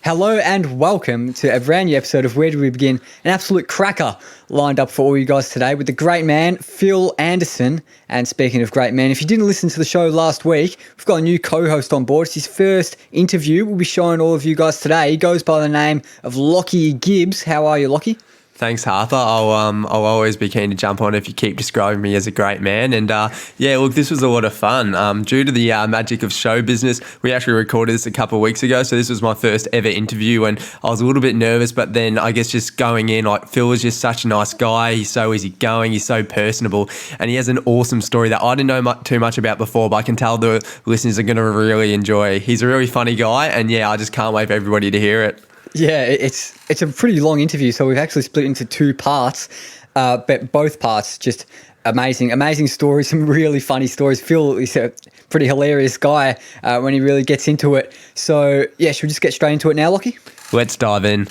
Hello and welcome to a brand new episode of Where Do We Begin? An absolute cracker lined up for all you guys today with the great man, Phil Anderson. And speaking of great man, if you didn't listen to the show last week, we've got a new co-host on board. It's his first interview. We'll be showing all of you guys today. He goes by the name of Lockie Gibbs. How are you, Lockie? Thanks, Harper. I'll always be keen to jump on if you keep describing me as a great man. And look, this was a lot of fun. Due to the magic of show business, we actually recorded this a couple of weeks ago. So this was my first ever interview, and I was a little bit nervous. But then I guess just going in, like Phil was just such a nice guy. He's so easygoing. He's so personable, and he has an awesome story that I didn't know too much about before. But I can tell the listeners are going to really enjoy. He's a really funny guy, and I just can't wait for everybody to hear it. Yeah, it's a pretty long interview, so we've actually split into two parts, but both parts just amazing stories, some really funny stories. Phil is a pretty hilarious guy when he really gets into it. So yeah, should we just get straight into it now, Lockie? Let's dive in.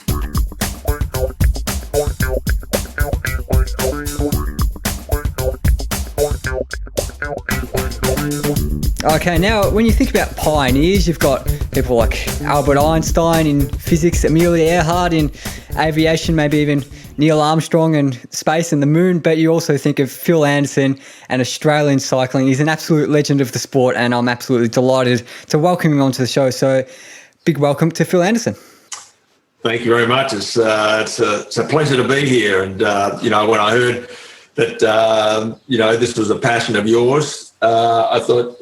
Okay, now when you think about pioneers, you've got people like Albert Einstein in physics, Amelia Earhart in aviation, maybe even Neil Armstrong and space and the moon, but you also think of Phil Anderson and Australian cycling. He's an absolute legend of the sport, and I'm absolutely delighted to welcome him onto the show. So big welcome to Phil Anderson. Thank you very much. It's a pleasure to be here. And, when I heard that, this was a passion of yours, I thought,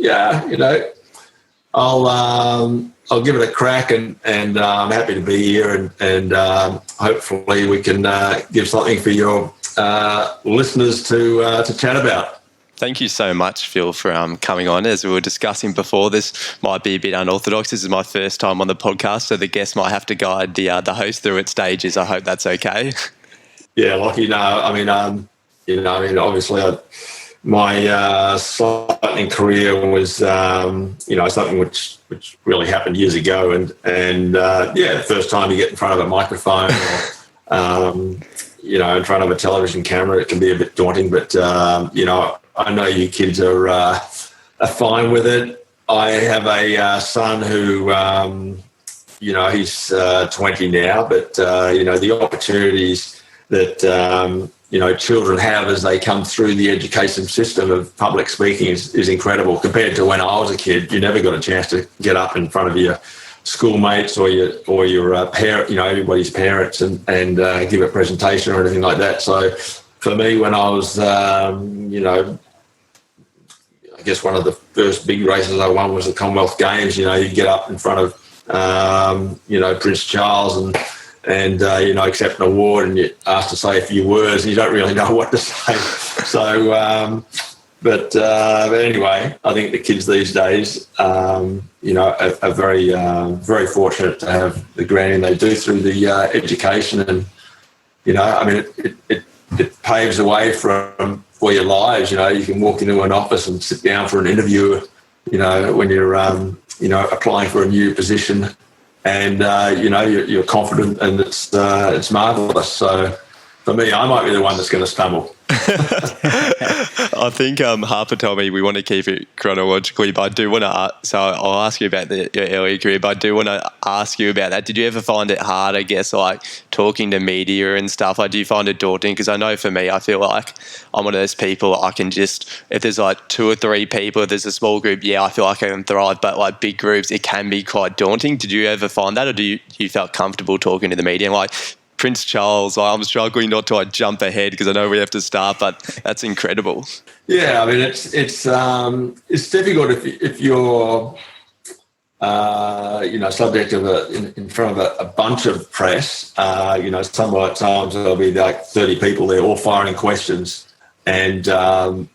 I'll give it a crack, and I'm happy to be here, and hopefully we can give something for your listeners to chat about. Thank you so much, Phil, for coming on. As we were discussing before, this might be a bit unorthodox. This is my first time on the podcast, so the guest might have to guide the host through its stages. I hope that's okay. Yeah, Lockie, obviously my cycling career was, something which really happened years ago. And the first time you get in front of a microphone or, in front of a television camera, it can be a bit daunting. But, I know you kids are fine with it. I have a son who, he's 20 now, but, the opportunities that, children have as they come through the education system of public speaking is incredible compared to when I was a kid. You never got a chance to get up in front of your schoolmates or your parent, everybody's parents and give a presentation or anything like that. So for me, when I was, I guess one of the first big races I won was the Commonwealth Games. You get up in front of, Prince Charles and accept an award, and you're asked to say a few words, and you don't really know what to say. So, but anyway, I think the kids these days, are very, very fortunate to have the granting they do through the education, and it paves the way for your lives. You can walk into an office and sit down for an interview, when you're applying for a new position. And, you're confident, and it's marvellous. So for me, I might be the one that's going to stumble. I think Harper told me we want to keep it chronologically, but I do want to so I'll ask you about your early career, but I do want to ask you about that. Did you ever find it hard, I guess, like talking to media and stuff? Do you find it daunting? Because I know for me, I feel like I'm one of those people, I can just, if there's like 2 or 3 people, if there's a small group, I feel like I can thrive, but like big groups, it can be quite daunting. Did you ever find that, or do you felt comfortable talking to the media? And like Prince Charles, I'm struggling not to jump ahead because I know we have to start, but that's incredible. Yeah, I mean it's difficult if you're subject of in front of a bunch of press. Sometimes there'll be like 30 people there all firing questions, and in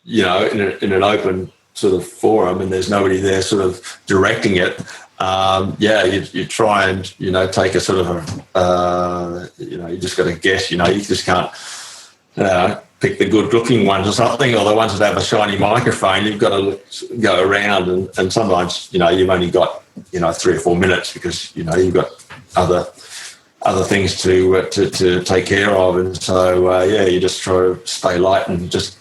an open sort of forum, and there's nobody there sort of directing it. You try and, take a sort of, you just got to guess, you just can't pick the good looking ones or something, or the ones that have a shiny microphone. You've got to go around and sometimes, you've only got, 3 or 4 minutes because, you've got other things to take care of. And so, you just try to stay light and just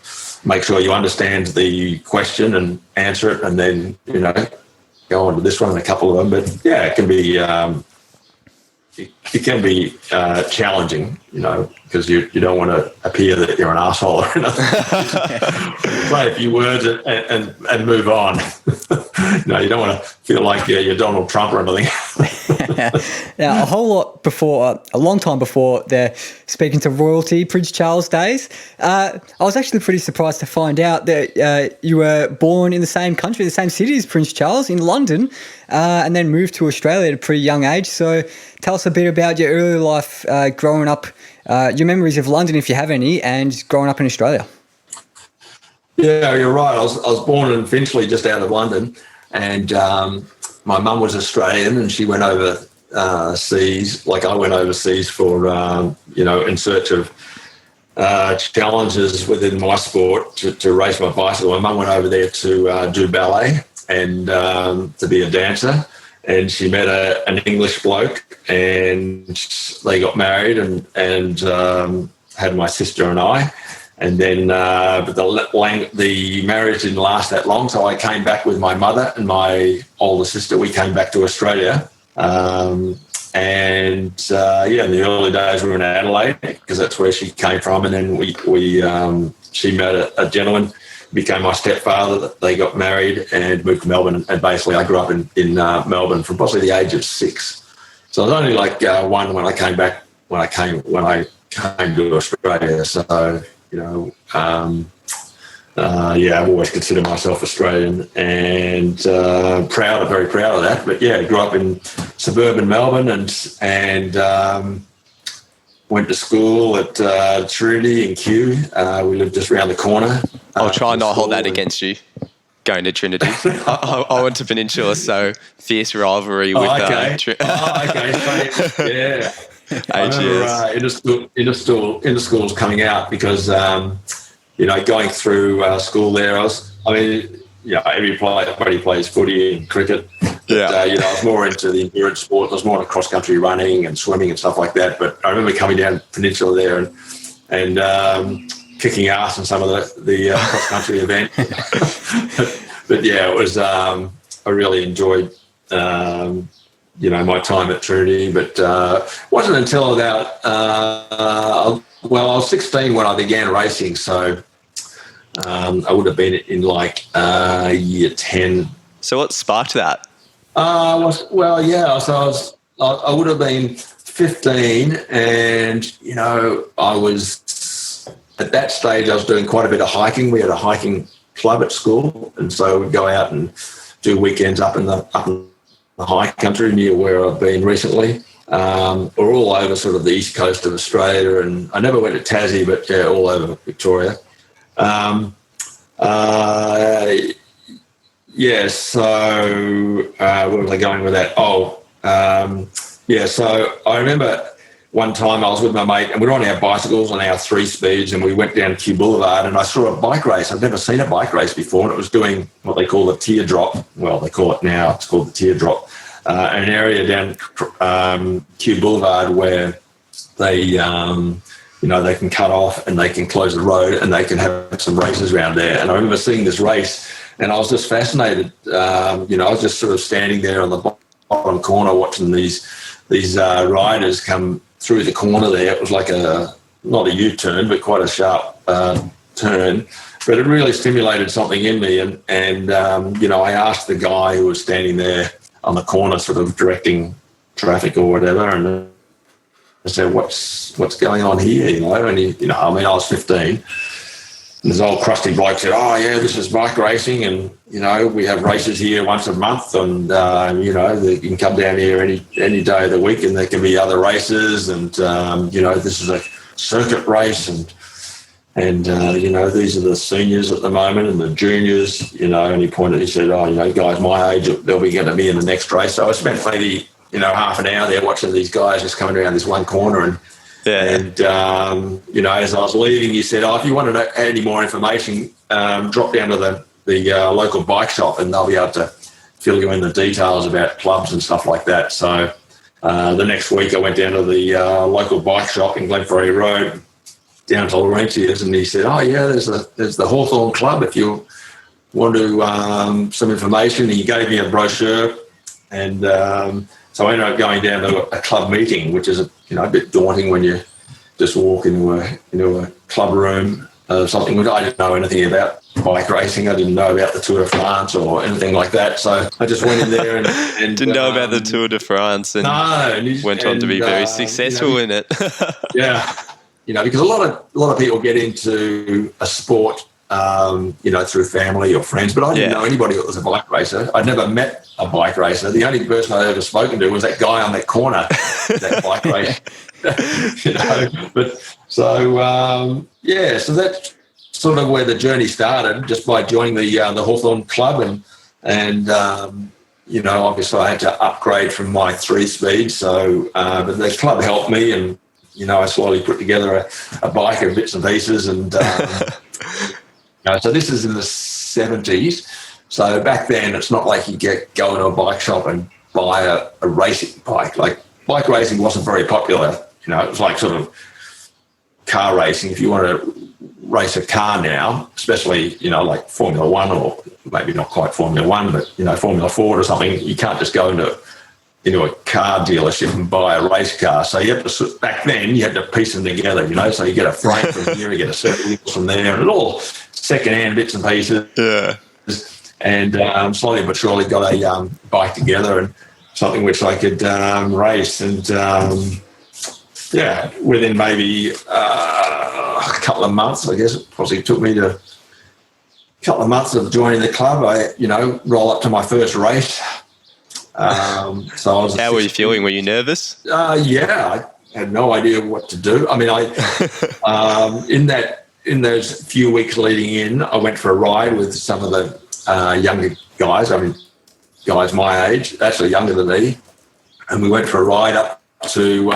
make sure you understand the question and answer it, and then, go on to this one and a couple of them. But it can be it can be challenging, because you don't want to appear that you're an asshole or anything. Say a few words and move on. You don't want to feel like you're Donald Trump or anything. Now, a long time before they're speaking to royalty, Prince Charles days, I was actually pretty surprised to find out that you were born in the same country, the same city as Prince Charles, in London, and then moved to Australia at a pretty young age. So tell us a bit about your early life growing up, your memories of London, if you have any, and growing up in Australia. Yeah, you're right. I was born in Finchley, just out of London, and my mum was Australian, and she went overseas, like I went overseas for, in search of challenges within my sport to race my bicycle. My mum went over there to do ballet and to be a dancer, and she met an English bloke, and they got married and had my sister and I. And then but the marriage didn't last that long, so I came back with my mother and my older sister. We came back to Australia. In the early days we were in Adelaide because that's where she came from. And then she met a gentleman, became my stepfather. They got married and moved to Melbourne. And basically I grew up in Melbourne from possibly the age of 6. So I was only like 1 when I came back, when I came to Australia. So, I've always considered myself Australian and very proud of that. But yeah, grew up in suburban Melbourne and went to school at Trinity in Kew. We lived just around the corner. I'll try and not hold that against you. Going to Trinity. I went to Peninsula, so fierce rivalry with okay. So, yeah. I remember inter-schools coming out because, going through school there, everybody plays footy and cricket. But, I was more into the endurance sport. I was more into cross-country running and swimming and stuff like that. But I remember coming down Peninsula there and kicking ass in some of the cross-country event. but yeah, it was, I really enjoyed my time at Trinity, but wasn't until about, I was 16 when I began racing, so I would have been in year 10. So what sparked that? So I would have been 15, and, I was, at that stage, I was doing quite a bit of hiking. We had a hiking club at school, and so we'd go out and do weekends up in the high country near where I've been recently. We're all over sort of the east coast of Australia, and I never went to Tassie, but yeah, all over Victoria. So where was I going with that? So I remember one time I was with my mate and we were on our bicycles on our 3 speeds, and we went down Kew Boulevard and I saw a bike race. I'd never seen a bike race before, and it was doing what they call the teardrop. Well, they call it now, it's called the teardrop. An area down Kew Boulevard where they, they can cut off and they can close the road and they can have some races around there. And I remember seeing this race and I was just fascinated. I was just sort of standing there on the bottom corner watching these riders come through the corner there. It was like not a U-turn, but quite a sharp turn. But it really stimulated something in me. And I asked the guy who was standing there on the corner sort of directing traffic or whatever, and I said, what's going on here, And he, I was 15. And this old crusty bloke said, oh, yeah, this is bike racing, and, we have races here once a month, and, you can come down here any day of the week, and there can be other races, and, this is a circuit race, and these are the seniors at the moment and the juniors, and he said, oh, guys my age, they'll be going to be in the next race. So I spent maybe, half an hour there watching these guys just coming around this one corner, and as I was leaving, he said, if you want to know any more information, drop down to the local bike shop and they'll be able to fill you in the details about clubs and stuff like that. So the next week I went down to the local bike shop in Glenferrie Road, down to Laurentius, and he said, oh, yeah, there's the Hawthorn Club if you want to some information. He gave me a brochure and So I ended up going down to a club meeting, which is a bit daunting when you just walk into a club room, something which I didn't know anything about bike racing. I didn't know about the Tour de France or anything like that. So I just went in there and didn't know about the Tour de France and went on to be very successful in it. Yeah, because a lot of people get into a sport, through family or friends, but I didn't know anybody that was a bike racer. I'd never met a bike racer. The only person I'd ever spoken to was that guy on that corner, that bike race. But so that's sort of where the journey started, just by joining the Hawthorn Club, and obviously I had to upgrade from my 3-speed. So, but the club helped me, and I slowly put together a bike of bits and pieces, and so this is in the 70s. So back then, it's not like you go into a bike shop and buy a racing bike. Like, bike racing wasn't very popular. It was like sort of car racing. If you want to race a car now, especially, like Formula One, or maybe not quite Formula One, but, Formula Ford or something, you can't just go into a car dealership and buy a race car. So you have to, back then, you had to piece them together, so you get a frame from here, you get a set of wheels from there, and it all second-hand bits and pieces. Yeah. And slowly but surely got a bike together, and something which I could race. And within maybe a couple of months, I guess it probably took me to a couple of months of joining the club, I roll up to my first race. So I was. How were you feeling? Were you nervous? I had no idea what to do. I mean, in those few weeks leading in, I went for a ride with some of the younger guys. I mean, guys my age, actually younger than me, and we went for a ride up to.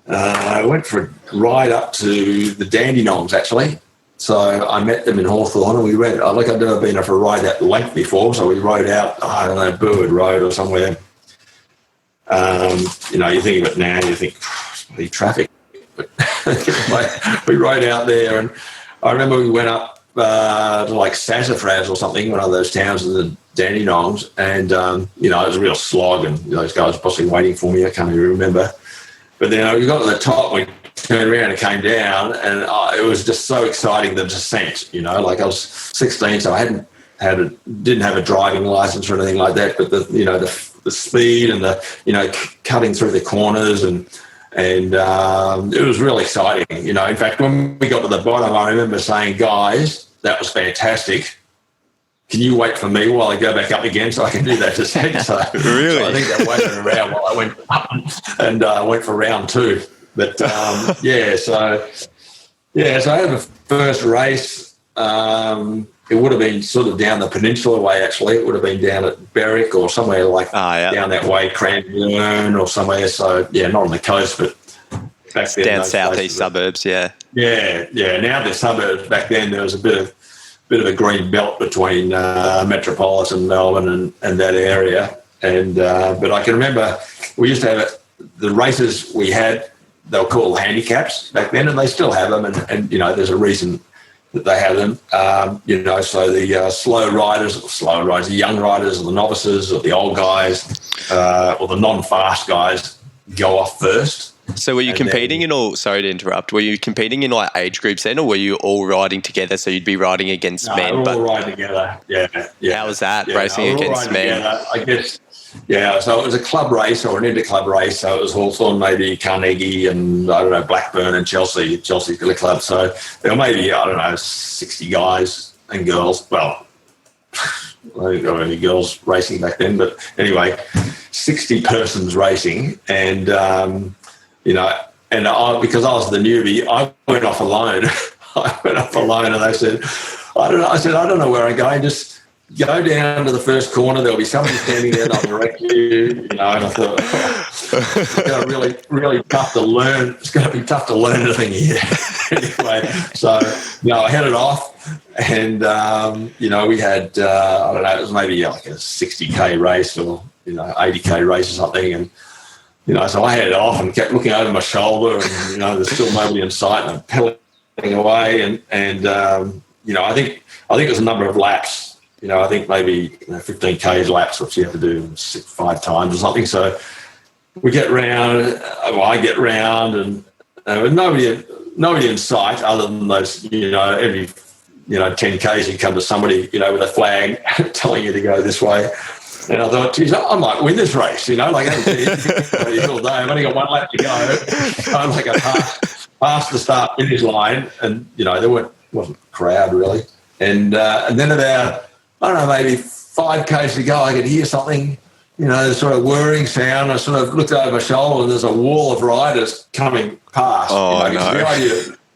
I went for a ride up to the Dandenongs, actually. So I met them in Hawthorn, and we rode. I'd never been for a ride that length before, so we rode out, I don't know, Burwood Road or somewhere. You think of it now, you think, bloody traffic. But we rode out there, and I remember we went up to like Sassafras or something, one of those towns in the Dandenongs, and, it was a real slog, and those guys were possibly waiting for me. I can't even remember. But then we got to the top, we turned around and came down, and it was just so exciting, the descent, like I was 16, so I didn't have a driving license or anything like that, but the speed and the, cutting through the corners, and it was really exciting, In fact, when we got to the bottom, I remember saying, guys, that was fantastic. Can you wait for me while I go back up again so I can do that descent? So, really? So I think they waited around while I went up and went for round 2. But, so I had the first race. It would have been sort of down the peninsula way, actually. It would have been down at Berwick or somewhere down that way, Cranbourne or somewhere. So, not on the coast, but back then. Down southeast suburbs, Yeah. Now the suburbs, back then there was a bit of a green belt between metropolitan Melbourne and that area. And but I can remember we used to have the races we had. They were called handicaps back then, and they still have them. And there's a reason that they have them. So the slow riders, the young riders, or the novices, or the old guys, or the non-fast guys go off first. So were you competing in all, sorry to interrupt, were you competing in like age groups then, or were you all riding together, so you'd be riding against men? We're all riding together, yeah. How was that, racing against men? Together, I guess, so it was a club race or an inter-club race, so it was Hawthorn, maybe Carnegie, and I don't know, Blackburn and Chelsea's got a club, so there were maybe, 60 guys and girls, well, I didn't know any girls racing back then, but anyway, 60 persons racing, and because I was the newbie, I went off alone. And they said, I don't know where I'm going. Just go down to the first corner. There'll be somebody standing there that'll direct you. And I thought, it's going to be really, really tough to learn. It's going to be tough to learn anything here. Anyway, so I headed off, and we had I don't know, it was maybe like a 60k race or 80k race or something, and. So I headed off and kept looking over my shoulder, and there's still nobody in sight, and I'm pedaling away, and I think it was a number of laps I think maybe 15K laps, which you have to do 5 times or something. So we get round, I get round, and nobody in sight other than those, every 10Ks you come to somebody, with a flag telling you to go this way. And I thought, geez, I might win this race, like all day. I've only got 1 lap to go. I'm like past the start finish line, and there wasn't a crowd really. And then about, I don't know, maybe 5Ks to go, I could hear something, sort of whirring sound. I sort of looked over my shoulder, and there's a wall of riders coming past. Oh, no.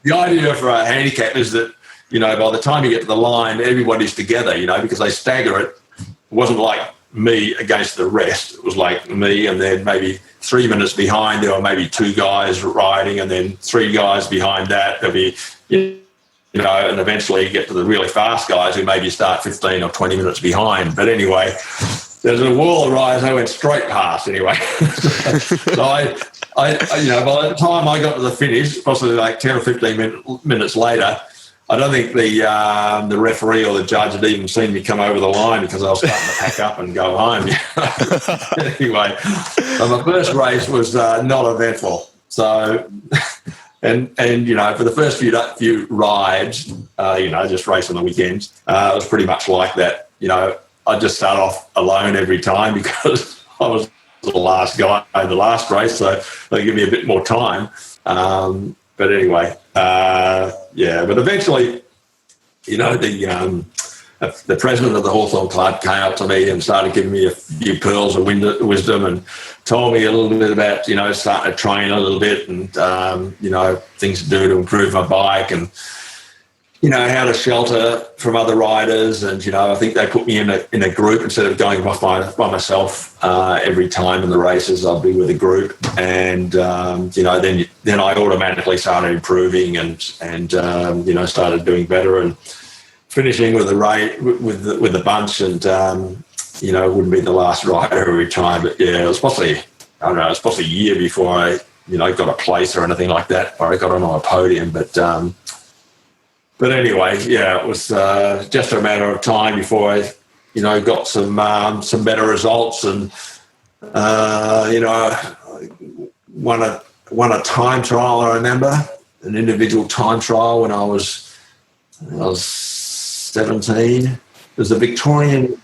The idea for a handicap is that, by the time you get to the line, everybody's together, because they stagger it. It wasn't like me against the rest. It was like me, and then maybe 3 minutes behind there were maybe 2 guys riding, and then 3 guys behind that. There'll be, and eventually you get to the really fast guys who maybe start 15 or 20 minutes behind. But anyway, there's a wall of riders. I went straight past anyway. So I, by the time I got to the finish, possibly like 10 or 15 minutes later, I don't think the referee or the judge had even seen me come over the line because I was starting to pack up and go home. Anyway, so my first race was not eventful. So, and for the first few rides, just race on the weekends, it was pretty much like that. I just start off alone every time because I was the last guy in the last race, so they give me a bit more time. But anyway, but eventually, the president of the Hawthorn Club came up to me and started giving me a few pearls of wisdom and told me a little bit about, starting to train a little bit and, things to do to improve my bike and, how to shelter from other riders. And, I think they put me in a group instead of going off by myself every time in the races. I'll be with a group. And, then I automatically started improving and started doing better and finishing with the race with the bunch. And, wouldn't be the last rider every time. But, yeah, it was possibly a year before I, got a place or anything like that, or I got on a podium. But anyway, yeah, it was just a matter of time before I, got some better results and, won a time trial. I remember an individual time trial when I was 17. It was a Victorian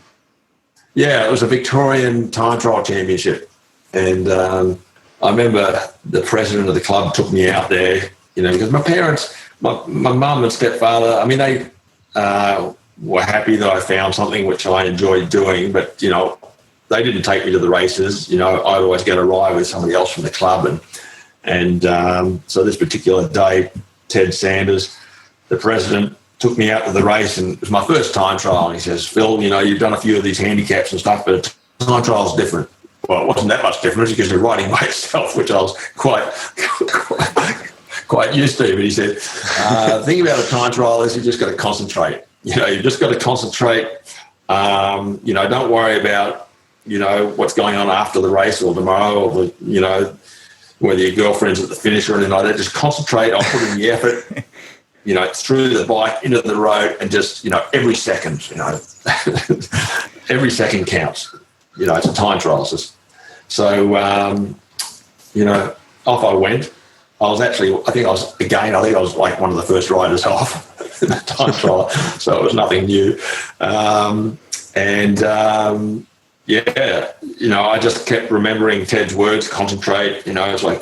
time trial championship, and I remember the president of the club took me out there, because my parents. My mum and stepfather, I mean, they were happy that I found something which I enjoyed doing, but, they didn't take me to the races. I'd always get a ride with somebody else from the club. And so this particular day, Ted Sanders, the president, took me out to the race, and it was my first time trial. And he says, Phil, you've done a few of these handicaps and stuff, but a time trial's different. Well, it wasn't that much different because you're riding by yourself, which I was quite used to. But he said, the thing about a time trial is you just got to concentrate. You've just got to concentrate. Don't worry about, what's going on after the race or tomorrow or, whether your girlfriend's at the finish or anything like that. Just concentrate on putting the effort, through the bike, into the road, and just, every second, every second counts. It's a time trial. So, off I went. I think I was like one of the first riders off in that time trial, so it was nothing new. I just kept remembering Ted's words, concentrate, it's like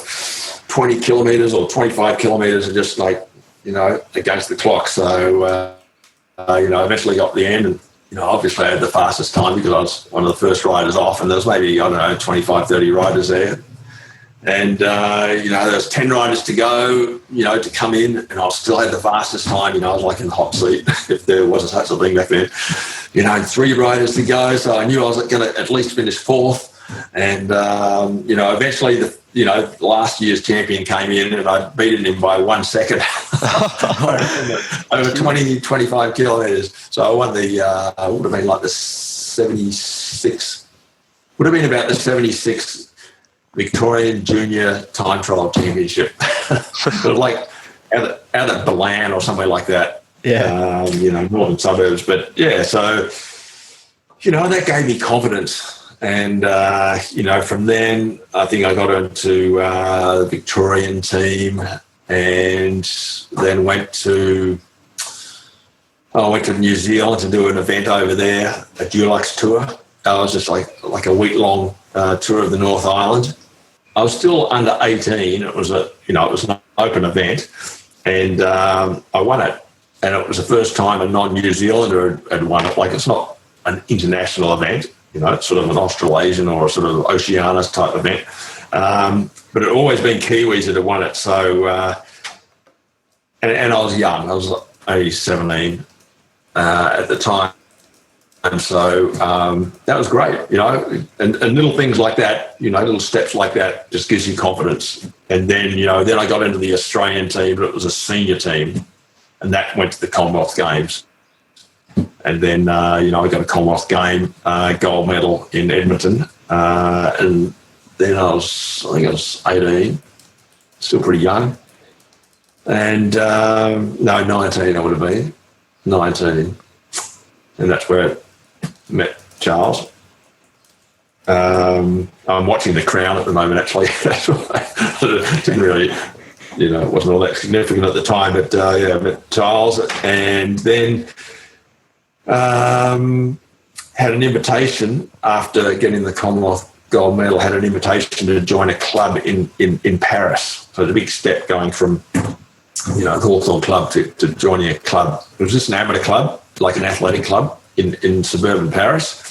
20 kilometres or 25 kilometres and just like, against the clock. So, eventually got the end and, obviously I had the fastest time because I was one of the first riders off, and there was maybe, 25, 30 riders there. And, there was 10 riders to go, to come in, and I still had the fastest time. I was like in the hot seat, if there was such a thing back then. 3 riders to go, so I knew I was going to at least finish 4th. And, eventually, last year's champion came in, and I beaten him by 1 second over 20, 25 kilometres. So I won the, would have been like the 76, would have been about the 76 Victorian Junior Time Trial Championship. Like out of Balan or somewhere like that. Yeah. Northern suburbs. But yeah, so That gave me confidence. And, from then, I think I got into the Victorian team and then went to New Zealand to do an event over there, a Dulux tour. It was just like a week-long tour of the North Island. I was still under 18. It was it was an open event, and I won it. And it was the first time a non-New Zealander had won it. Like, it's not an international event, it's sort of an Australasian or a sort of Oceanus type event. But it had always been Kiwis that had won it. So, and I was young. I was only 17 at the time. And so that was great, and little things like that, little steps like that just gives you confidence. And then, then I got into the Australian team, but it was a senior team, and that went to the Commonwealth Games. And then, I got a Commonwealth Game gold medal in Edmonton. And then I think I was 18, still pretty young. And, 19 I would have been, 19. And that's where I met Charles. I'm watching The Crown at the moment, actually. That's why I didn't really, it wasn't all that significant at the time. But, I met Charles, and then had an invitation after getting the Commonwealth gold medal, had an invitation to join a club in Paris. So it's a big step going from, the Hawthorn club to joining a club. It was just an amateur club, like an athletic club in suburban Paris,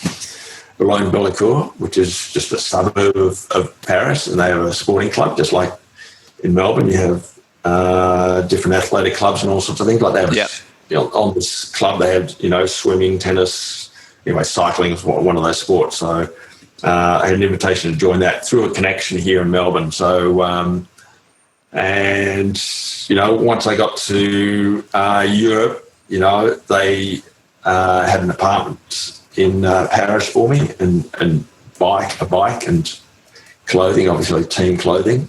Boulogne-Billancourt, which is just a suburb of Paris, and they have a sporting club, just like in Melbourne. You have different athletic clubs and all sorts of things like that. Yeah. On this club, they had, swimming, tennis, cycling was one of those sports. So I had an invitation to join that through a connection here in Melbourne. So, and, once I got to Europe, they had an apartment in Paris for me, and a bike and clothing, obviously team clothing.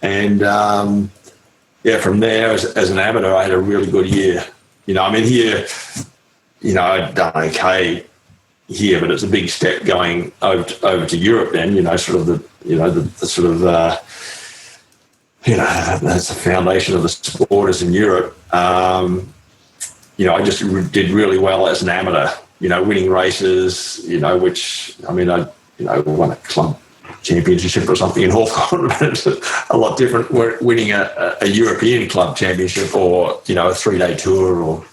And, from there, as an amateur, I had a really good year. Here, I'd done okay here, but it's a big step going over to Europe then, sort of the sort of, that's the foundation of the sport is in Europe. I just did really well as an amateur, winning races, which, I won a club championship or something in Hawthorn, but it's a lot different winning a European club championship or, a 3-day tour or,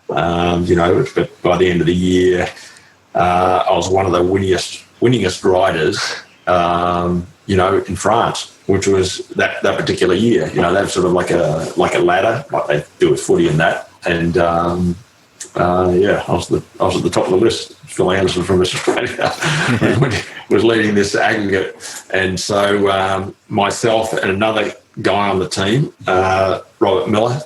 but by the end of the year, I was one of the winningest riders, in France, which was that particular year. That's sort of like a ladder, like they do with footy and that. And, I was at the top of the list. Phil Anderson from Australia was leading this aggregate. And so myself and another guy on the team, Robert Miller,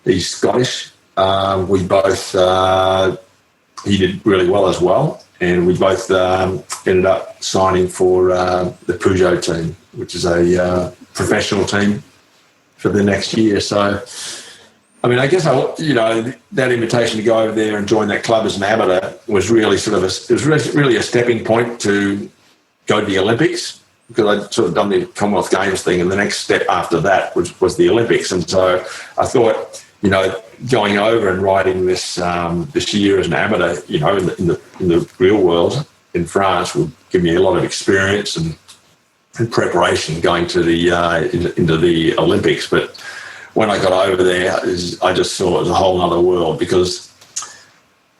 he's Scottish. We both, he did really well as well. And we both ended up signing for the Peugeot team, which is a professional team for the next year. So, I guess that invitation to go over there and join that club as an amateur was really really a stepping point to go to the Olympics, because I'd sort of done the Commonwealth Games thing, and the next step after that was the Olympics. And so I thought, going over and riding this year as an amateur, in the real world in France would give me a lot of experience and preparation going to into the Olympics. But when I got over there, I just saw it as a whole other world, because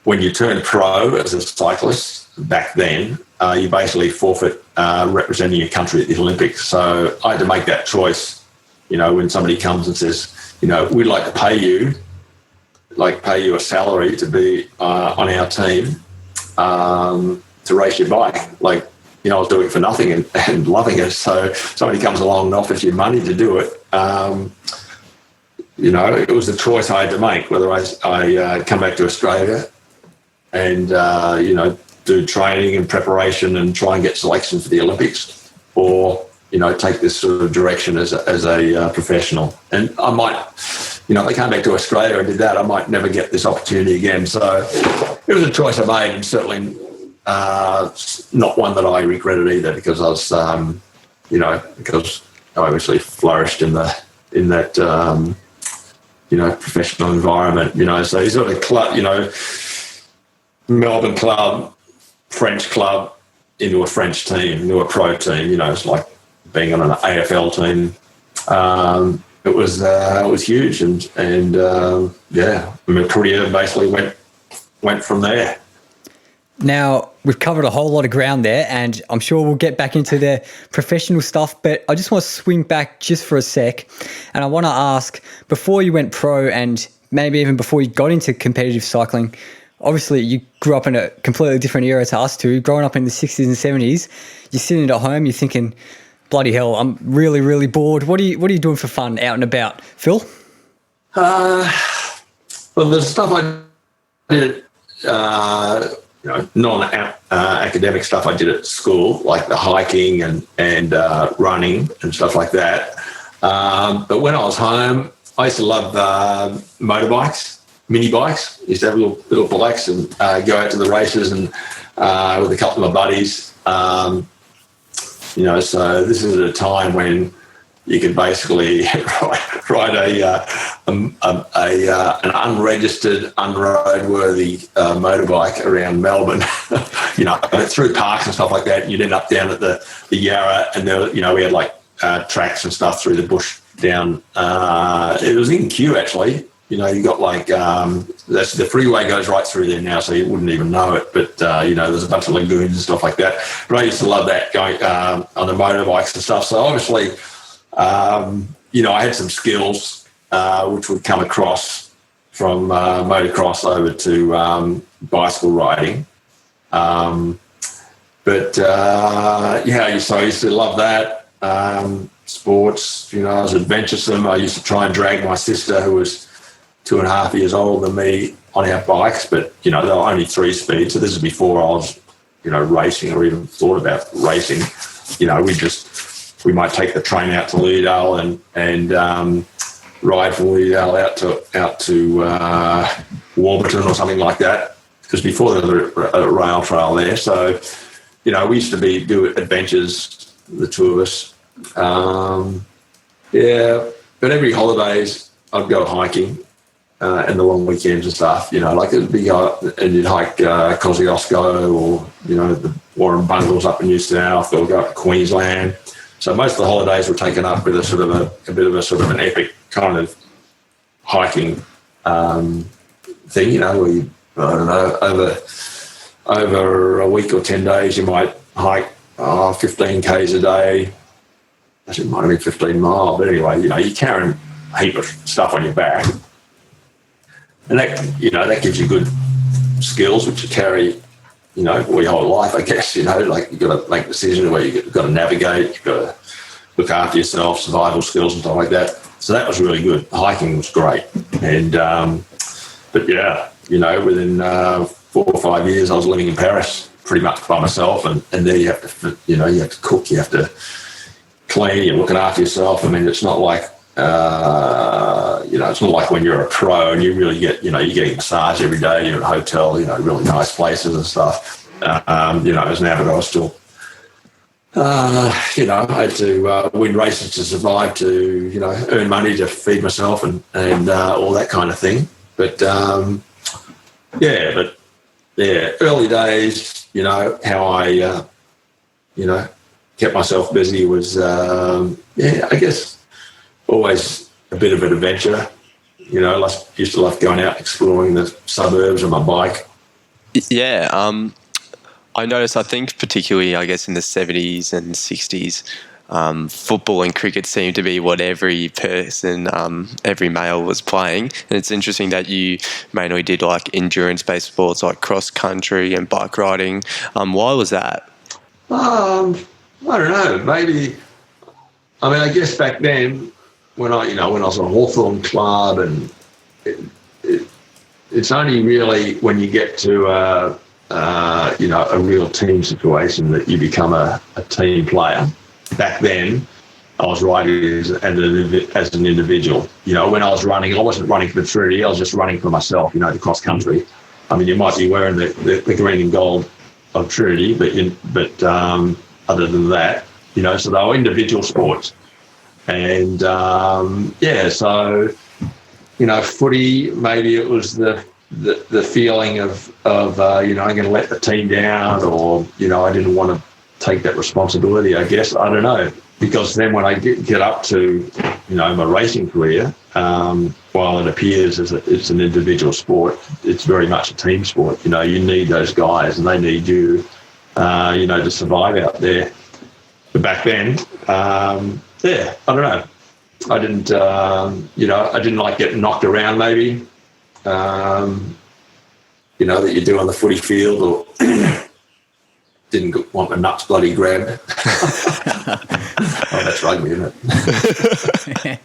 when you turn pro as a cyclist back then, you basically forfeit representing your country at the Olympics. So I had to make that choice, when somebody comes and says, we'd like to pay you a salary to be on our team to race your bike. I was doing it for nothing and loving it. So somebody comes along and offers you money to do it. It was the choice I had to make, whether I come back to Australia and, do training and preparation and try and get selection for the Olympics, or, take this sort of direction as a professional. And I might, if I came back to Australia and did that, I might never get this opportunity again. So it was a choice I made, and certainly not one that I regretted either, because I was, because I obviously flourished in that, professional environment, so he's sort of club, Melbourne club, French club, into a French team, into a pro team, it's like being on an AFL team. It was huge, and my career basically went from there. Now, we've covered a whole lot of ground there, and I'm sure we'll get back into the professional stuff, but I just want to swing back just for a sec, and I want to ask, before you went pro and maybe even before you got into competitive cycling, obviously you grew up in a completely different era to us two, growing up in the 60s and 70s, you're sitting at home, you're thinking, bloody hell, I'm really, really bored. What are you doing for fun out and about, Phil? Well, the stuff I did, non-academic stuff I did at school, like the hiking and running and stuff like that. But when I was home, I used to love motorbikes, mini bikes. I used to have little bikes and go out to the races and with a couple of my buddies. So this is at a time when you could basically ride an unregistered, unroadworthy motorbike around Melbourne, through parks and stuff like that. And you'd end up down at the Yarra, and there, we had like tracks and stuff through the bush down. It was in Kew actually. You got like that's the freeway goes right through there now, so you wouldn't even know it. But there's a bunch of lagoons and stuff like that. But I used to love that, going on the motorbikes and stuff. So obviously, I had some skills which would come across from motocross over to bicycle riding. So I used to love that. Sports, I was adventuresome. I used to try and drag my sister, who was 2.5 years older than me, on our bikes, but they were only 3-speed. So this is before I was, racing or even thought about racing. We might take the train out to Leadale and ride from Leadale out to Warburton or something like that, because before there was a rail trail there. So, we used to do adventures, the two of us. But every holidays I'd go hiking. And the long weekends and stuff, like it'd be, and you'd hike Kosciuszko or, the Warren Bungles up in New South, or go up to Queensland. So most of the holidays were taken up with a bit of an epic kind of hiking thing, where you, I don't know, over a week or 10 days, you might hike 15 Ks a day. Actually, it might have been 15 miles, but anyway, you're carrying a heap of stuff on your back. And that gives you good skills, which you carry, all your whole life, I guess, like you've got to make decisions where you've got to navigate, you've got to look after yourself, survival skills and stuff like that. So that was really good. Hiking was great. And, within 4 or 5 years, I was living in Paris pretty much by myself. And there you have to, you have to cook, you have to clean, you're looking after yourself. I mean, it's not like, it's not like when you're a pro and you really get, you're getting a massage every day, you're at a hotel, really nice places and stuff. As an amateur, I was still, I had to win races to survive, to, earn money to feed myself and all that kind of thing. But, early days, how I, kept myself busy was, I guess, always a bit of an adventure. Used to love going out exploring the suburbs on my bike. Yeah, I noticed, I think particularly, I guess, in the 70s and 60s, football and cricket seemed to be what every person, every male was playing. And it's interesting that you mainly did like endurance-based sports like cross-country and bike riding. Why was that? I don't know, maybe, I guess back then, when I was on Hawthorn Club, and it's only really when you get to a real team situation that you become a team player. Back then, I was riding as an individual. When I was running, I wasn't running for the Trinity. I was just running for myself. The cross country. You might be wearing the green and gold of Trinity, but other than that, so they were individual sports. And so footy, maybe it was the feeling of I'm going to let the team down, or I didn't want to take that responsibility. I guess I don't know, because then when I get up to my racing career, while it appears as it's an individual sport, it's very much a team sport. You need those guys, and they need you, to survive out there. But back then, I don't know. I didn't, I didn't like getting knocked around, maybe, that you do on the footy field, or didn't want my nuts bloody grabbed. Oh, that's rugby, isn't it?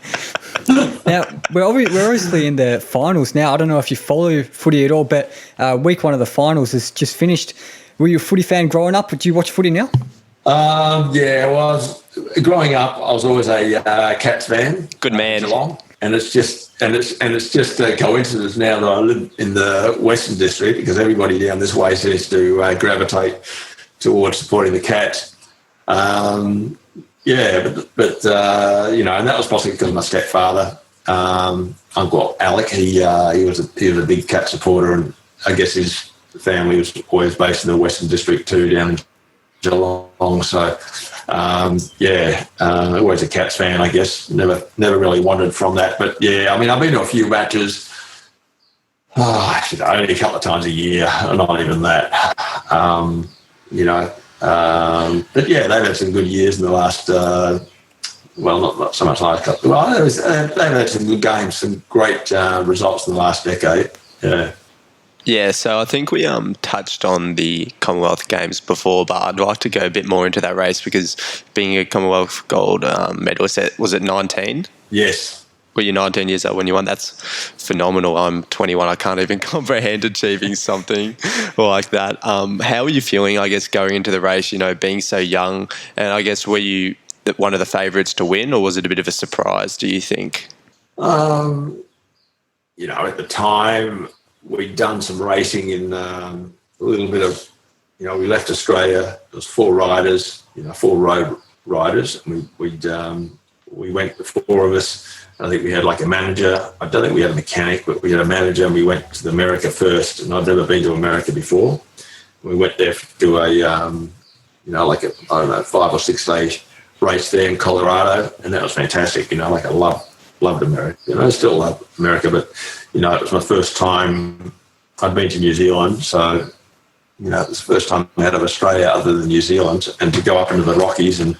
Now, we're obviously in the finals now. I don't know if you follow footy at all, but week one of the finals has just finished. Were you a footy fan growing up? Do you watch footy now? Growing up, I was always a Cats fan. Good man. Geelong. And it's just a coincidence now that I live in the Western District, because everybody down this way seems to gravitate towards supporting the Cats. And that was possibly because of my stepfather, Uncle Alec. He was a big Cat supporter, and I guess his family was always based in the Western District too, down in Geelong. So always a Cats fan, I guess. Never really wandered from that. But I've been to a few matches. Only a couple of times a year, not even that. But they've had some good years in the last. Not so much last couple. Well, they've had some good games, some great results in the last decade. Yeah. Yeah, so I think we touched on the Commonwealth Games before, but I'd like to go a bit more into that race, because being a Commonwealth gold medalist, was it 19? Yes. Were you 19 years old when you won? That's phenomenal. I'm 21. I can't even comprehend achieving something like that. How were you feeling, I guess, going into the race, being so young? And I guess, were you one of the favourites to win, or was it a bit of a surprise, do you think? At the time, we'd done some racing in a little bit of, we left Australia. There was 4 riders, 4 road riders. And we went, the 4 of us. I think we had like a manager. I don't think we had a mechanic, but we had a manager, and we went to America first. And I'd never been to America before. We went there to do a 5 or 6 day race there in Colorado, and that was fantastic. I loved America. I still love America, but it was my first time. I'd been to New Zealand, so it was the first time out of Australia other than New Zealand, and to go up into the Rockies and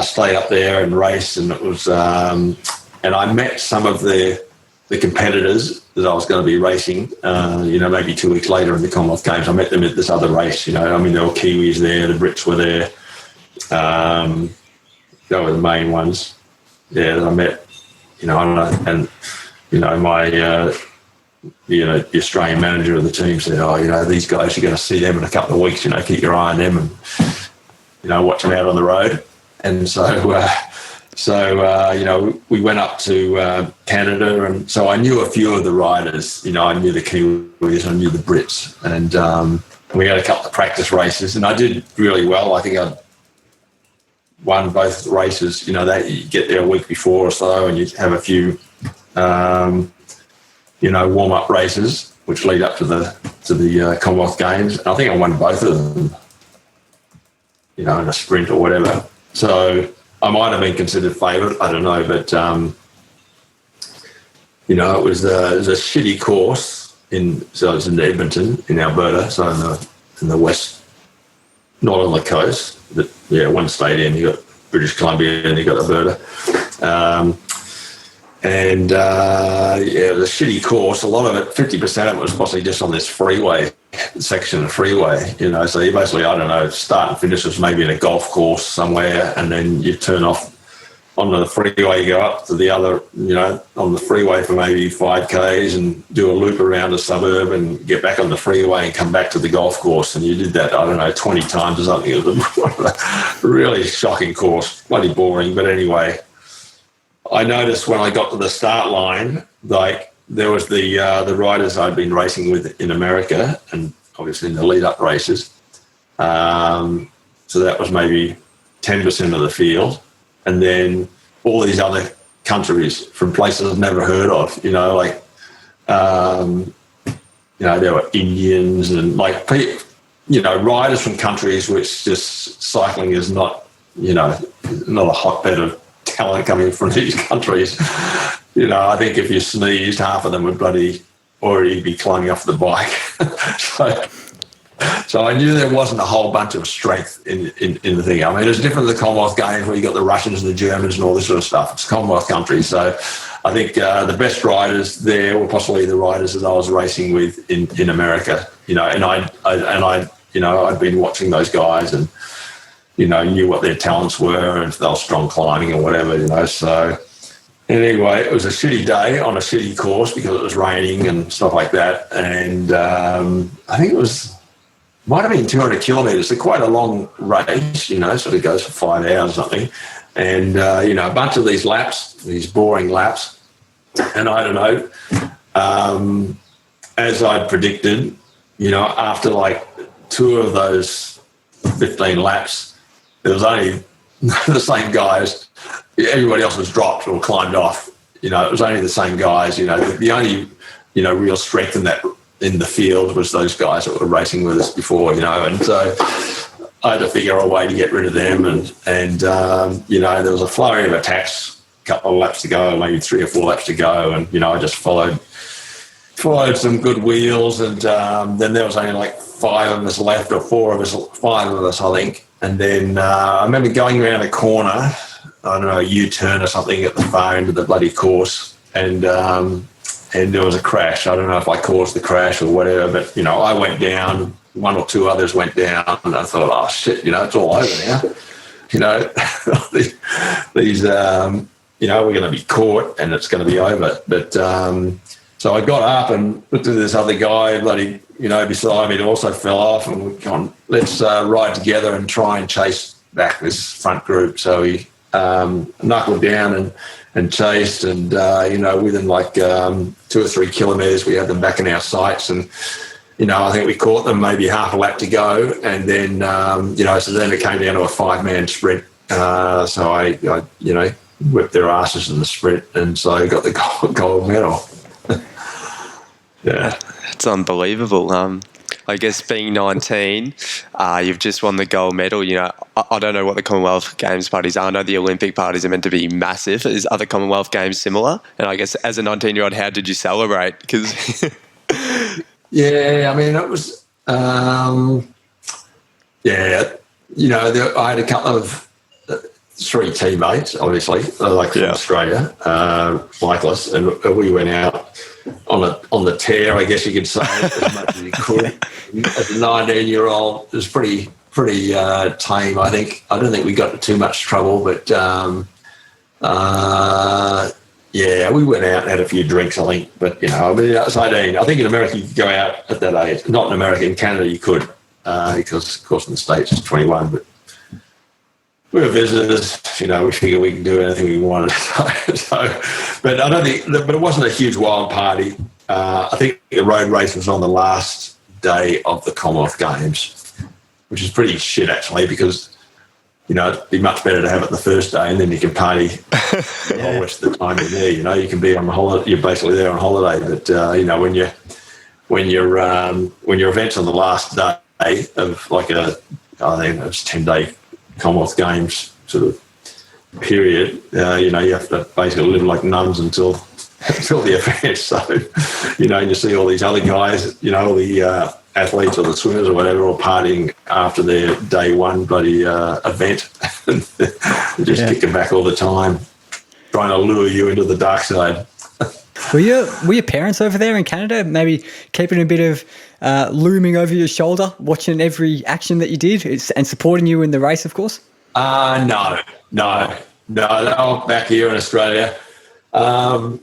stay up there and race, and it was. And I met some of the competitors that I was going to be racing. Maybe 2 weeks later in the Commonwealth Games, I met them at this other race. There were Kiwis there, the Brits were there. They were the main ones. Yeah, that I met. The Australian manager of the team said, these guys, you're going to see them in a couple of weeks, keep your eye on them and, watch them out on the road. And so we went up to Canada, and so I knew a few of the riders. I knew the Kiwis, I knew the Brits, and we had a couple of practice races, and I did really well. I think I won both races. That you get there a week before or so, and you have a few warm-up races which lead up to the Commonwealth Games. And I think I won both of them, in a sprint or whatever. So I might have been considered favourite. I don't know, but it was a shitty course so it's in Edmonton in Alberta, so in the west, not on the coast. But one stadium. You got British Columbia and you got Alberta. It was a shitty course. A lot of it, 50% of it was possibly just on this freeway section of freeway, so you basically, I don't know, start and finish was maybe in a golf course somewhere, and then you turn off onto the freeway, you go up to the other, on the freeway for maybe 5Ks and do a loop around a suburb and get back on the freeway and come back to the golf course. And you did that, I don't know, 20 times or something. It was a really shocking course, bloody boring. But anyway, I noticed when I got to the start line, like there was the riders I'd been racing with in America, and obviously in the lead-up races. So that was maybe 10% of the field. And then all these other countries from places I've never heard of, there were Indians and riders from countries which just cycling is not a hotbed of talent coming from these countries. I think if you sneezed, half of them would bloody already be climbing off the bike. So I knew there wasn't a whole bunch of strength in the thing. I mean, it's different than the Commonwealth Games where you got the Russians and the Germans and all this sort of stuff. It's a Commonwealth country. So I think the best riders there were possibly the riders that I was racing with in America, and I'd been watching those guys and, knew what their talents were and if they were strong climbing or whatever, so anyway, it was a shitty day on a shitty course because it was raining and stuff like that. And I think might have been 200 kilometres. It's quite a long race, sort of goes for 5 hours or something. And, a bunch of these laps, these boring laps. And I don't know, as I'd predicted, after like 2 of those 15 laps, there was only the same guys. Everybody else was dropped or climbed off. It was only the same guys. The only, real strength in the field was those guys that were racing with us before. And so I had to figure a way to get rid of them. And there was a flurry of attacks, a couple of laps to go, maybe 3 or 4 laps to go, and I just followed some good wheels, and then there was only like 5 of us left, or 5 of us, I think. And then I remember going around a corner, I don't know, a U-turn or something at the far end of the bloody course, and there was a crash. I don't know if I caused the crash or whatever, but, I went down, 1 or 2 others went down, and I thought, oh, shit, it's all over now. These, we're going to be caught and it's going to be over. But so I got up and looked at this other guy, bloody, beside me, that also fell off, and we gone, let's ride together and try and chase back this front group. So we knuckled down and chased, and within like 2 or 3 kilometres, we had them back in our sights, and I think we caught them maybe half a lap to go, and then so then it came down to a 5-man sprint. So I whipped their asses in the sprint, and so I got the gold medal. Yeah, it's unbelievable. I guess being 19, you've just won the gold medal. I don't know what the Commonwealth Games parties are. I know the Olympic parties are meant to be massive. Are the Commonwealth Games similar? And I guess as a 19-year-old, how did you celebrate? Because yeah, I mean, it was I had a couple of 3 teammates, obviously, like from Australia, Michaelis, and we went out on the tear, I guess you could say, as much as you could. As a 19-year-old, it was pretty tame, I think. I don't think we got into too much trouble, but we went out and had a few drinks, I think. But, I was 18. I think in America you could go out at that age. Not in America, in Canada you could, because, of course, in the States it's 21, but we were visitors, we figured we could do anything we wanted. But I don't think, but it wasn't a huge wild party. I think the road race was on the last day of the Commonwealth Games, which is pretty shit actually, because, it'd be much better to have it the first day and then you can party the whole rest of the time you're there. You can be on holiday, you're basically there on holiday. But, when your event's on the last day of like I think it was 10-day Commonwealth Games sort of period, you have to basically live like nuns until the event. So, and you see all these other guys, all the athletes or the swimmers or whatever, all partying after their day one bloody event, and just kicking back all the time, trying to lure you into the dark side. Were your parents over there in Canada maybe keeping a bit of looming over your shoulder, watching every action that you did and supporting you in the race, of course? No. They were back here in Australia. I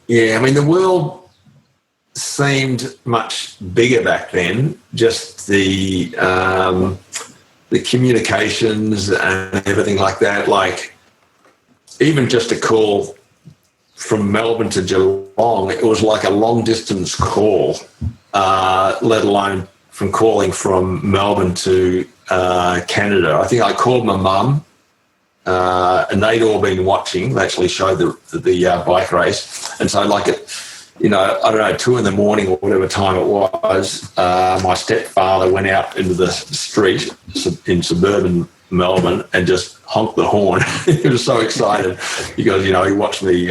mean, the world seemed much bigger back then. Just the communications and everything like that. Like, even just a call from Melbourne to Geelong, it was like a long distance call, let alone from calling from Melbourne to Canada. I think I called my mum, and they'd all been watching. They actually showed the bike race, and so like it, I don't know, 2 a.m. or whatever time it was. My stepfather went out into the street in suburban Melbourne and just honked the horn. He was so excited because he watched me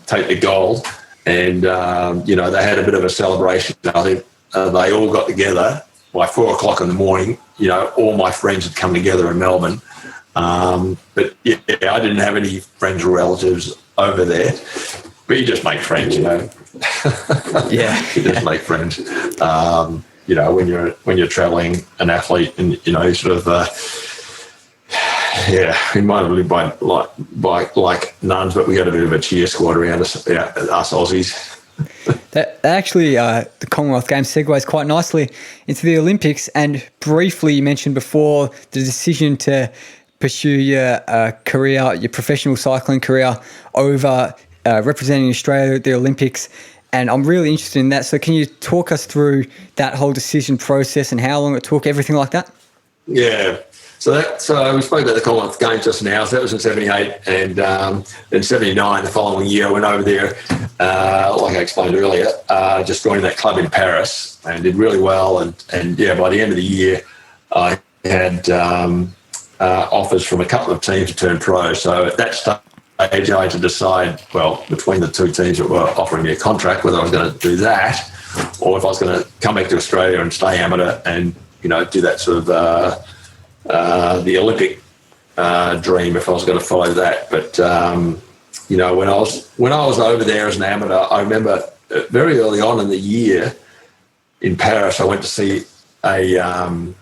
take the gold, and they had a bit of a celebration. I think they all got together by 4 o'clock in the morning. All my friends had come together in Melbourne. But yeah, I didn't have any friends or relatives over there. But you just make friends, Yeah. You just make friends. When you're traveling, an athlete, and sort of. We might have lived by like nuns, but we had a bit of a cheer squad around us Aussies. That actually, the Commonwealth Games segues quite nicely into the Olympics. And briefly, you mentioned before the decision to pursue your career, your professional cycling career, over representing Australia at the Olympics. And I'm really interested in that. So can you talk us through that whole decision process and how long it took, everything like that? Yeah. So we spoke about the Commonwealth Games just now. So that was in 78, and in 79, the following year, I went over there, like I explained earlier, just joined that club in Paris and did really well. And by the end of the year, I had offers from a couple of teams to turn pro. So at that stage, I had to decide, between the two teams that were offering me a contract, whether I was going to do that or if I was going to come back to Australia and stay amateur and, do that sort of the Olympic dream if I was going to follow that. But, when I was over there as an amateur, I remember very early on in the year in Paris, I went to see the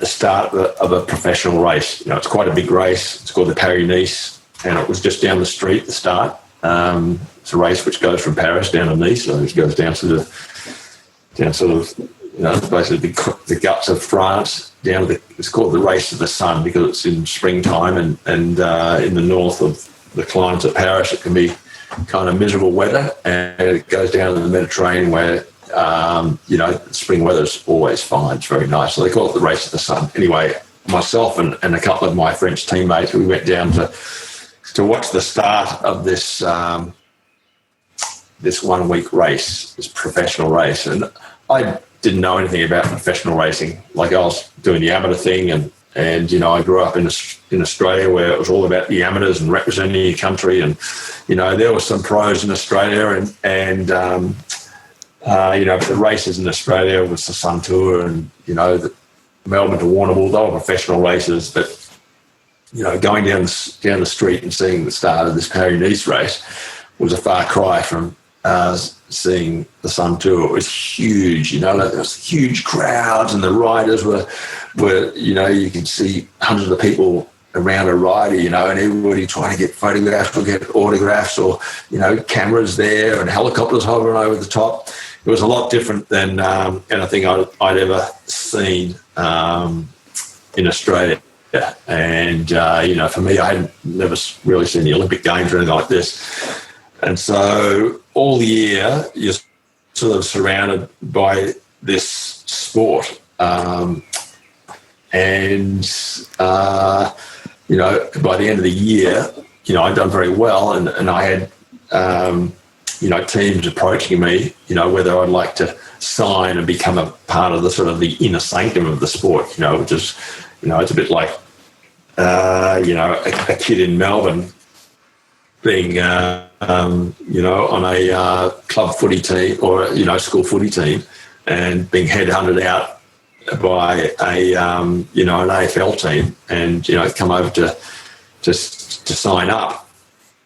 start of a professional race. It's quite a big race. It's called the Paris-Nice. And it was just down the street, the start. It's a race which goes from Paris down to Nice, so it goes down basically the guts of France, down to it's called the Race of the Sun because it's in springtime, and in the north of the climes of Paris, it can be kind of miserable weather, and it goes down to the Mediterranean where, spring weather's always fine. It's very nice. So they call it the Race of the Sun. Anyway, myself and a couple of my French teammates, we went down to watch the start of this 1 week race, this professional race. And I didn't know anything about professional racing. Like I was doing the amateur thing, and I grew up in Australia where it was all about the amateurs and representing your country. And, there were some pros in Australia and the races in Australia was the Sun Tour and, the Melbourne to Warrnambool, they were professional races, but going down the street and seeing the start of this Paris-Nice race was a far cry from seeing the Sun Tour. It was huge, there was huge crowds, and the riders were you could see hundreds of people around a rider, and everybody trying to get photographs or get autographs, or cameras there and helicopters hovering over the top. It was a lot different than anything I'd ever seen in Australia. And, for me, I hadn't never really seen the Olympic Games or anything like this. And so all year you're sort of surrounded by this sport. By the end of the year, I'd done very well, and I had, teams approaching me, whether I'd like to sign and become a part of the sort of the inner sanctum of the sport, which is, it's a bit like, a kid in Melbourne being, on a club footy team or, school footy team and being headhunted out by an AFL team and, come over to sign up.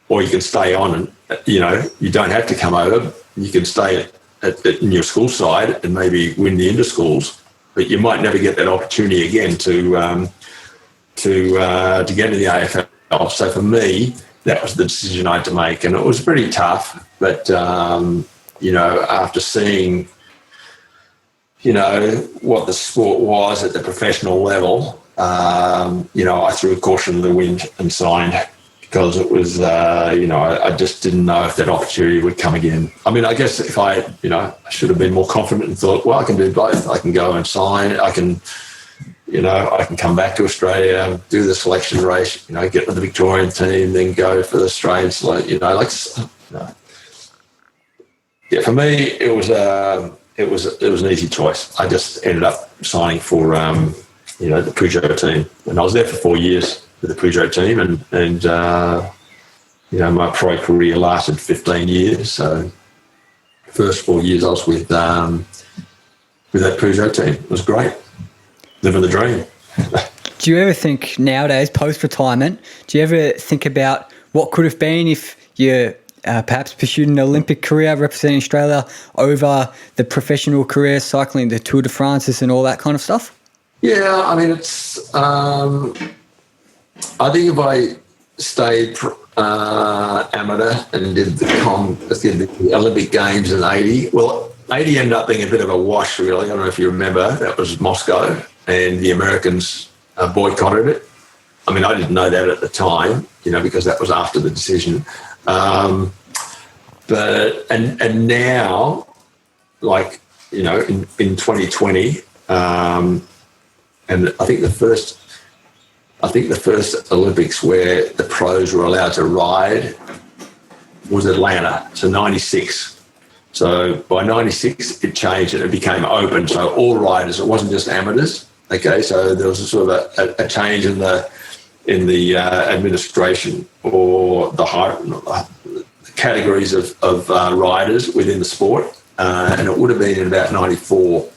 Or you can stay on and, you don't have to come over. You can stay in your school side and maybe win the inter-schools, but you might never get that opportunity again to get into the AFL. So for me, that was the decision I had to make, and it was pretty tough. But after seeing, what the sport was at the professional level, I threw caution to the wind and signed because it was, I just didn't know if that opportunity would come again. I mean, I guess if I should have been more confident and thought, well, I can do both. I can go and sign. I can come back to Australia, do the selection race, get with the Victorian team, then go for the Australian select. Yeah, for me, it was an easy choice. I just ended up signing for the Peugeot team, and I was there for 4 years with the Peugeot team, and my pro career lasted 15 years. So, first 4 years I was with that Peugeot team. It was great, living the dream. Do you ever think nowadays, post-retirement, do you ever think about what could have been if you perhaps pursued an Olympic career representing Australia over the professional career, cycling the Tour de France and all that kind of stuff? Yeah, I mean, it's. I think if I stayed amateur and did the Olympic Games in '80, well, '80 ended up being a bit of a wash, really. I don't know if you remember. That was Moscow, and the Americans boycotted it. I mean, I didn't know that at the time, because that was after the decision. But now, like, in 2020, and I think the first Olympics where the pros were allowed to ride was Atlanta, so 96. So by 96, it changed and it became open. So all riders, it wasn't just amateurs. Okay, so there was a sort of a change in the administration or the categories of riders within the sport, and it would have been in about 94,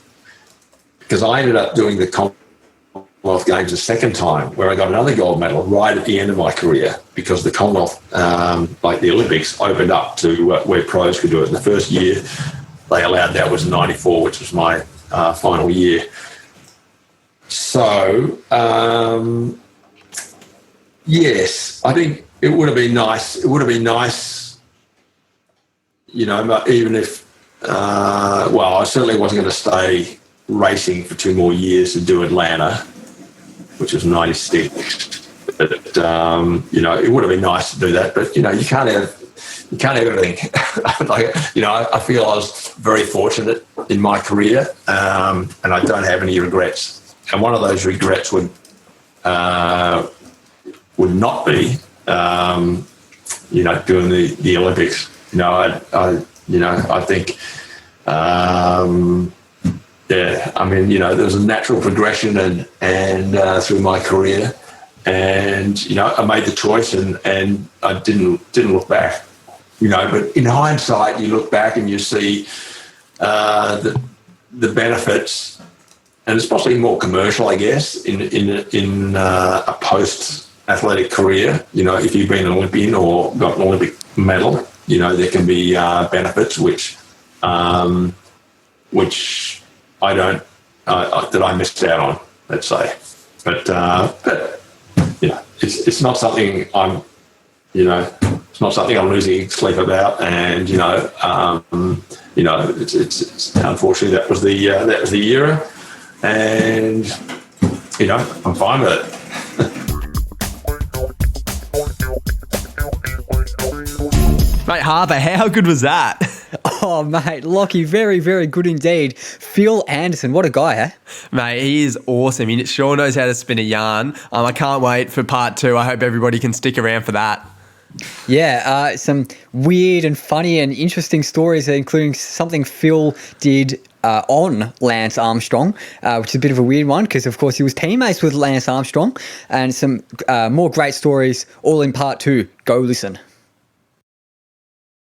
because I ended up doing the Commonwealth Games a second time, where I got another gold medal right at the end of my career, because the Commonwealth, like the Olympics, opened up to where pros could do it. In the first year they allowed that was 94, which was my final year. So, yes, I think it would have been nice. It would have been nice, even if, I certainly wasn't going to stay racing for 2 more years to do Atlanta, which was 96. But, it would have been nice to do that. But, you can't have everything. I feel I was very fortunate in my career, and I don't have any regrets. And one of those regrets would not be, doing the Olympics. I think, there was a natural progression and through my career, and I made the choice and I didn't look back. But in hindsight, you look back and you see the benefits. And it's possibly more commercial, I guess, in a post-athletic career. If you've been an Olympian or got an Olympic medal, there can be benefits which I don't that I missed out on, let's say. But it's not something I'm it's not something I'm losing sleep about. And it's unfortunately that was the era. And, I'm fine with it. Mate, Harper, how good was that? Oh, mate, Lockie, very, very good indeed. Phil Anderson, what a guy, eh? Mate, he is awesome. He sure knows how to spin a yarn. I can't wait for part 2. I hope everybody can stick around for that. Yeah, some weird and funny and interesting stories, including something Phil did on Lance Armstrong, which is a bit of a weird one because, of course, he was teammates with Lance Armstrong, and some more great stories all in part 2. Go listen.